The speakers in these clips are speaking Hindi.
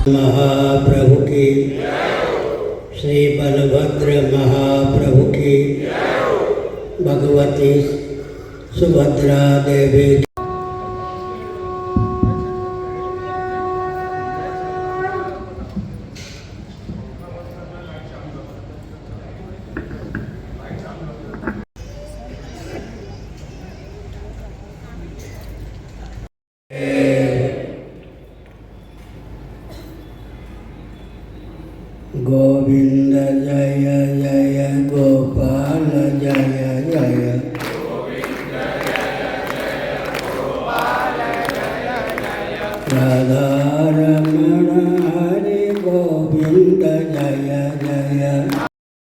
महाप्रभु की, श्री बलभद्र महाप्रभु की, भगवती सुभद्रा देवी गोविंद जय जय गोपाल जय जय राधा रमण हरि गोविंद जय जय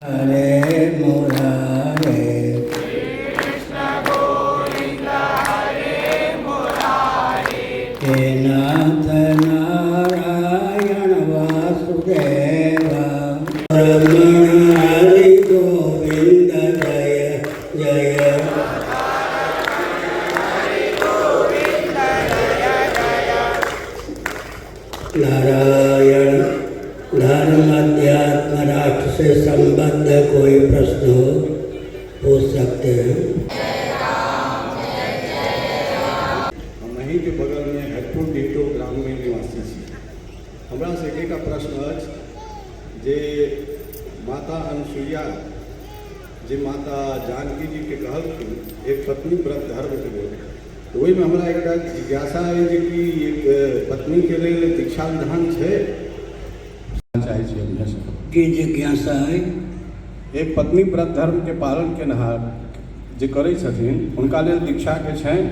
हरे मुरारे हे नाथ नारायण वासुदेव रमण हरि गोविंद जय जय नारायण। धर्म अध्यात्म राष्ट्र से संबद्ध कोई प्रश्न हो पूछ सकते हैं। वहीं के बगल में हेडपुर डिहटो ग्राम में निवासी छी। हमरा से एक प्रश्न अछि जे माता अनसुईया जे माता जानकी जी के कहलखिन एक पत्नी व्रत धर्म के लेल, तो वही में हमरा एक जिज्ञासा है जे कि एक पत्नी के लिए दीक्षा विधान है चाहे की जिज्ञासा है। एक पत्नी व्रत धर्म के पालन के नहार जे करै छथिन उनका लेल दीक्षा के छनि।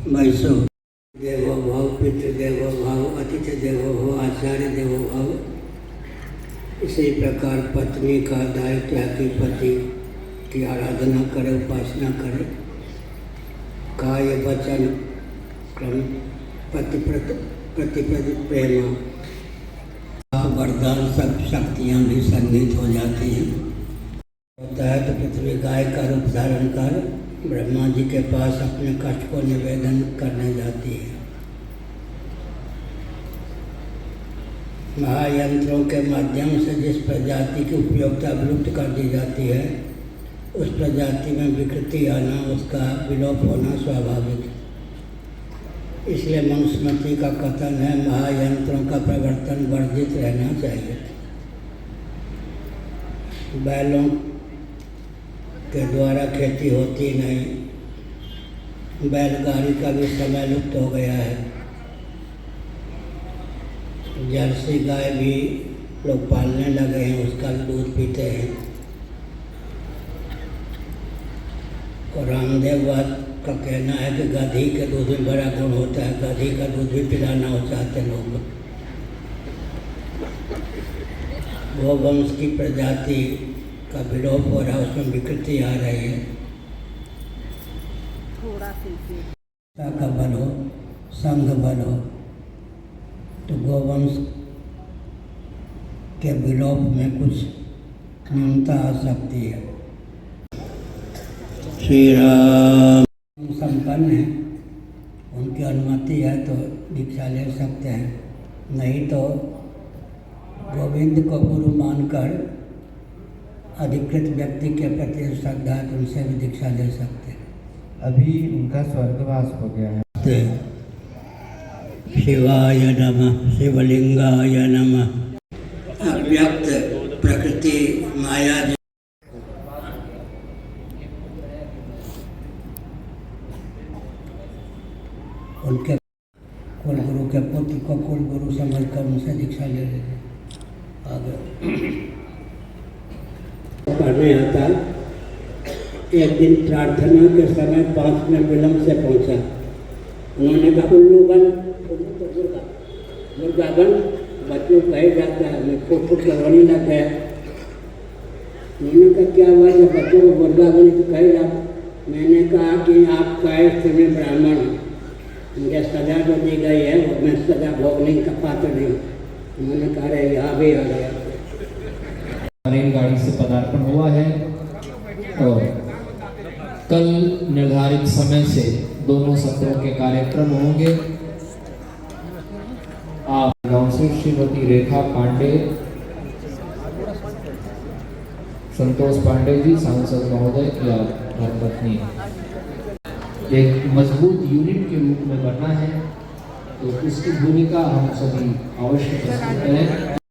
वैसो देवो भव, पितृ देवो भव, अतिथि देवो भव, आचार्य देवो भव। इसी प्रकार पत्नी का दायित्व है कि पति की आराधना करे, उपासना करे, काय वचन क्रम प्रतिपद प्रेम वरदान सब शक्तियाँ भी संगीत हो जाती हैं। होता है तो पृथ्वी गाय का रूप धारण कर ब्रह्मा जी के पास अपने कष्ट को निवेदन करने जाती है। महायंत्रों के माध्यम से जिस प्रजाति की उपयोगिता विलुप्त कर दी जाती है, उस प्रजाति में विकृति आना, उसका विलोप होना स्वाभाविक है। इसलिए मनुस्मृति का कथन है, महायंत्रों का प्रवर्तन वर्जित रहना चाहिए। बैलों के द्वारा खेती होती नहीं, बैलगाड़ी का भी समय लुप्त हो गया है। जर्सी गाय भी लोग पालने लगे हैं, उसका भी दूध पीते हैं। और रामदेव बात का कहना है कि गधी के दूध में बड़ा गुण होता है, गधी का दूध भी पिलाना हो चाहते लोग। गोवंश की प्रजाति का विलोप हो रहा है, उसमें विकृति आ रही है। थोड़ा का बल हो, संघ बल हो, तो गोवंश के विलोप में कुछ न्यूनता आ सकती है। श्री राम संपन्न है, उनकी अनुमति है तो दीक्षा ले सकते हैं, नहीं तो गोविंद को गुरु मानकर अधिकृत व्यक्ति के प्रति श्रद्धा तो उनसे भी दीक्षा ले सकते हैं। अभी उनका स्वर्गवास हो गया है। शिवाय नमः, शिवलिंगाय नमः। अव्यक्त प्रकृति माया उनके कुल गुरु के पुत्र को कुल गुरु समझकर उनसे दीक्षा ले लेते। आगे पढ़ने आता, एक दिन प्रार्थना के समय 5 मिनट विलम्ब से पहुंचा। उन्होंने कहा उल्लू बन, मुर्गा बन, बच्चों को कहे जाता है। मैं फुट फुट कर रोने लग गया। उन्होंने कहा क्या हुआ, जब बच्चों को मुर्गा बनी तो कहे आप। मैंने कहा कि आप कायस्थ में ब्राह्मण हैं, मुझे सजा जो दी गई है वो मैं सजा भोगने का पात्र नहीं। उन्होंने कहा अरे यहाँ भी आ गया। रेलगाड़ी से पदार्पण हुआ है और कल निर्धारित समय से दोनों सत्रों के कार्यक्रम होंगे। आप निवासी श्रीमती रेखा पांडे, संतोष पांडे जी सांसद महोदय की आप धर्मपत्नी एक मजबूत यूनिट के रूप में बनना है, तो उसकी भूमिका हम सभी अवश्य प्रस्तुत करें।